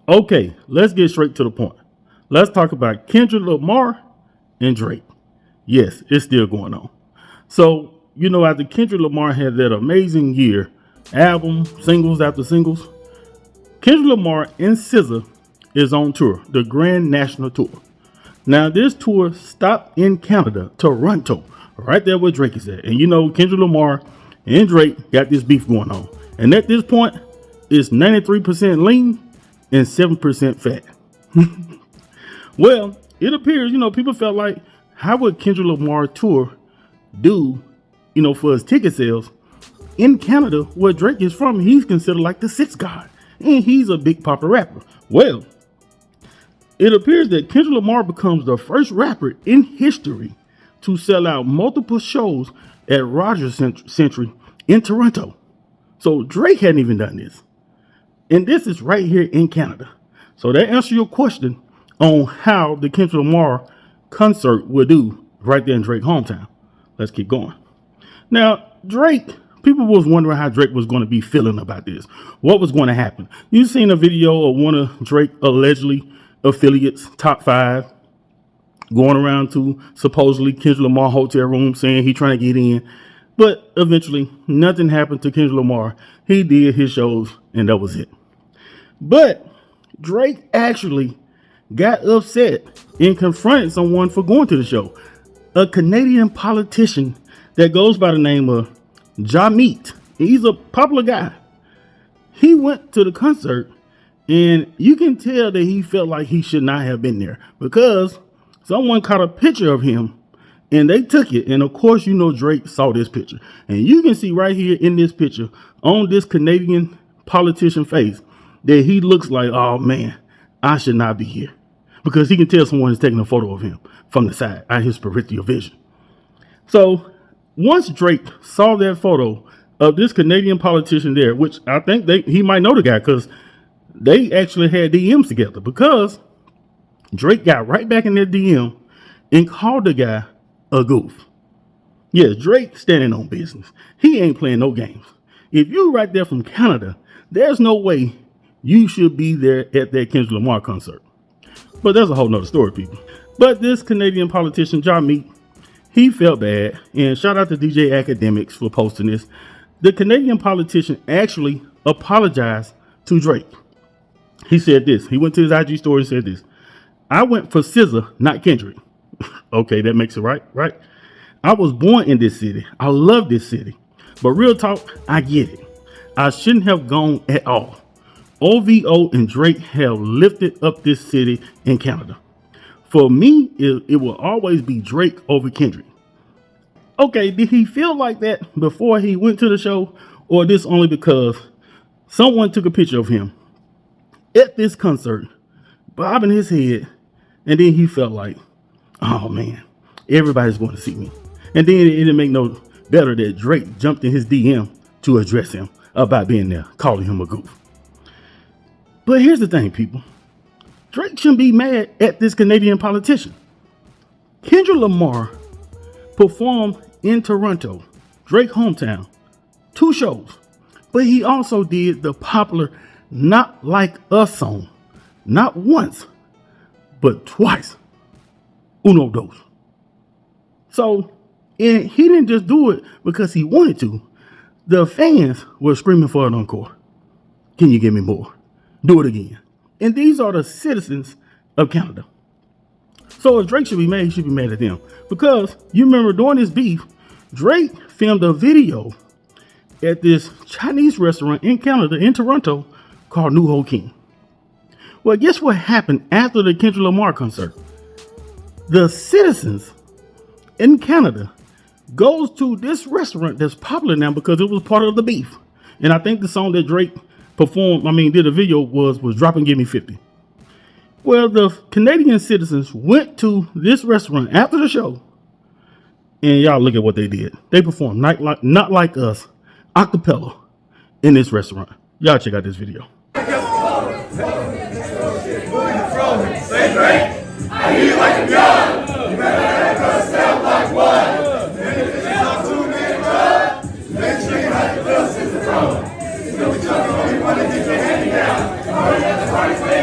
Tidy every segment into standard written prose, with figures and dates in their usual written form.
Okay, let's get straight to the point. Let's talk about Kendrick Lamar and Drake. Yes, it's still going on. So, after Kendrick Lamar had that amazing year, album, singles after singles, Kendrick Lamar and SZA is on tour, the Grand National Tour. Now, this tour stopped in Canada, Toronto, right there where Drake is at. And Kendrick Lamar and Drake got this beef going on. And at this point, it's 93% lean and 7% fat. Well, it appears, people felt like, how would Kendrick Lamar tour do, for his ticket sales in Canada, where Drake is from? He's considered like the sixth god, and he's a big popular rapper. Well, it appears that Kendrick Lamar becomes the first rapper in history to sell out multiple shows at Rogers Century in Toronto. So Drake hadn't even done this. And this is right here in Canada. So that answers your question on how the Kendrick Lamar concert will do right there in Drake's hometown. Let's keep going. Now, Drake, people was wondering how Drake was going to be feeling about this. What was going to happen? You've seen a video of one of Drake allegedly affiliates, top 5, going around to supposedly Kendrick Lamar hotel room saying he trying to get in. But eventually, nothing happened to Kendrick Lamar. He did his shows, and that was it. But Drake actually got upset and confronted someone for going to the show. A Canadian politician that goes by the name of Jamit. He's a popular guy. He went to the concert, and you can tell that he felt like he should not have been there because someone caught a picture of him and they took it. And of course, Drake saw this picture. And you can see right here in this picture on this Canadian politician face that he looks like, oh man, I should not be here. Because he can tell someone is taking a photo of him from the side out his peripheral vision. So once Drake saw that photo of this Canadian politician there, which I think he might know the guy because they actually had DMs together, because Drake got right back in their DM and called the guy a goof. Yes, Drake standing on business. He ain't playing no games. If you right there from Canada, there's no way you should be there at that Kendrick Lamar concert. But that's a whole nother story, people. But this Canadian politician, Jamit, he felt bad. And shout out to DJ Academics for posting this. The Canadian politician actually apologized to Drake. He said this. He went to his IG story and said this. I went for SZA, not Kendrick. Okay, that makes it right? I was born in this city. I love this city. But real talk, I get it. I shouldn't have gone at all. OVO and Drake have lifted up this city in Canada. For me, it will always be Drake over Kendrick. Okay, did he feel like that before he went to the show? Or this only because someone took a picture of him at this concert, bobbing his head, and then he felt like, oh man, everybody's going to see me. And then it didn't make no better that Drake jumped in his DM to address him about being there, calling him a goof. But here's the thing, people. Drake shouldn't be mad at this Canadian politician. Kendrick Lamar performed in Toronto, Drake's hometown, 2 shows. But he also did the popular Not Like Us song. Not once, but twice. Uno, dos. So, and he didn't just do it because he wanted to. The fans were screaming for an encore. Can you give me more? Do it again. And these are the citizens of Canada. So if Drake should be mad, he should be mad at them. Because you remember during this beef, Drake filmed a video at this Chinese restaurant in Canada, in Toronto, called New Ho King. Well, guess what happened after the Kendrick Lamar concert? The citizens in Canada goes to this restaurant that's popular now because it was part of the beef. And I think the song that Drake did a video was Drop and Give Me 50. Well, the Canadian citizens went to this restaurant after the show, and y'all look at what they did. They performed Not Like Us a cappella in this restaurant. Y'all check out this video. Say Drake, I hear you like a gun. You better let us sound like one. If it's not 2 minute run, then you like the Wilson's the throne. You know we talking, we want to get your hand down. Party at the party.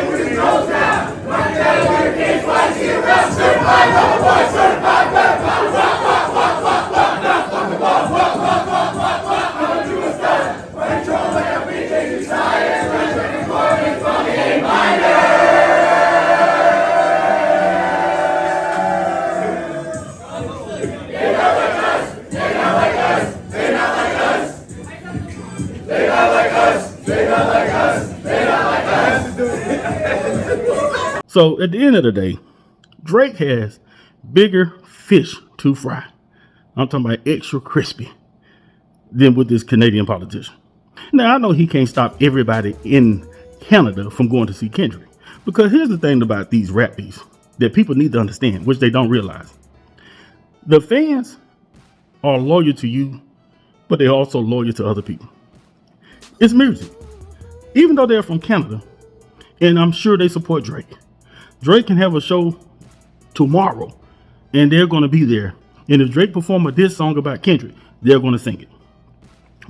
So at the end of the day, Drake has bigger fish to fry. I'm talking about extra crispy than with this Canadian politician. Now, I know he can't stop everybody in Canada from going to see Kendrick. Because here's the thing about these rap beefs that people need to understand, which they don't realize. The fans are loyal to you, but they're also loyal to other people. It's music. Even though they're from Canada, and I'm sure they support Drake. Drake can have a show tomorrow, and they're going to be there. And if Drake perform a diss song about Kendrick, they're going to sing it.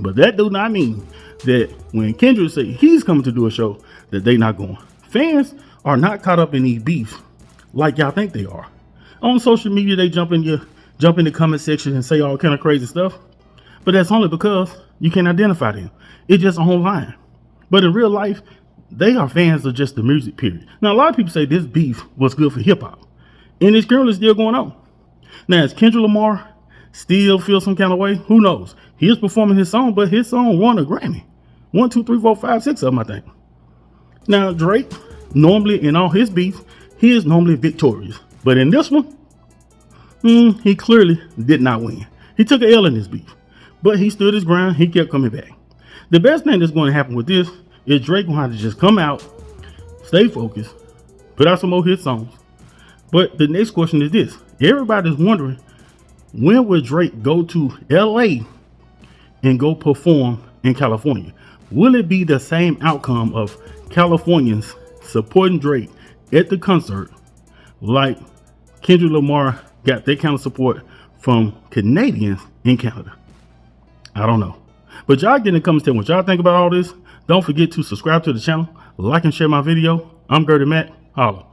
But that do not mean that when Kendrick say he's coming to do a show, that they not going. Fans are not caught up in these beefs like y'all think they are. On social media, they jump in the comment section and say all kind of crazy stuff. But that's only because you can't identify them. It's just online. But in real life, they are fans of just the music, period. Now, a lot of people say this beef was good for hip-hop. And it's currently still going on. Now, is Kendrick Lamar still feel some kind of way? Who knows? He is performing his song, but his song won a Grammy. 1, 2, 3, 4, 5, 6 of them, I think. Now, Drake, normally in all his beef, he is normally victorious. But in this one, he clearly did not win. He took an L in this beef. But he stood his ground. He kept coming back. The best thing that's going to happen with this is Drake going to have to just come out, stay focused, put out some more hit songs. But the next question is this. Everybody's wondering, when will Drake go to LA and go perform in California? Will it be the same outcome of Californians supporting Drake at the concert like Kendrick Lamar got that kind of support from Canadians in Canada? I don't know. But y'all get in the comments, tell me what y'all think about all this. Don't forget to subscribe to the channel, like and share my video. I'm Gertie Mac. Holla.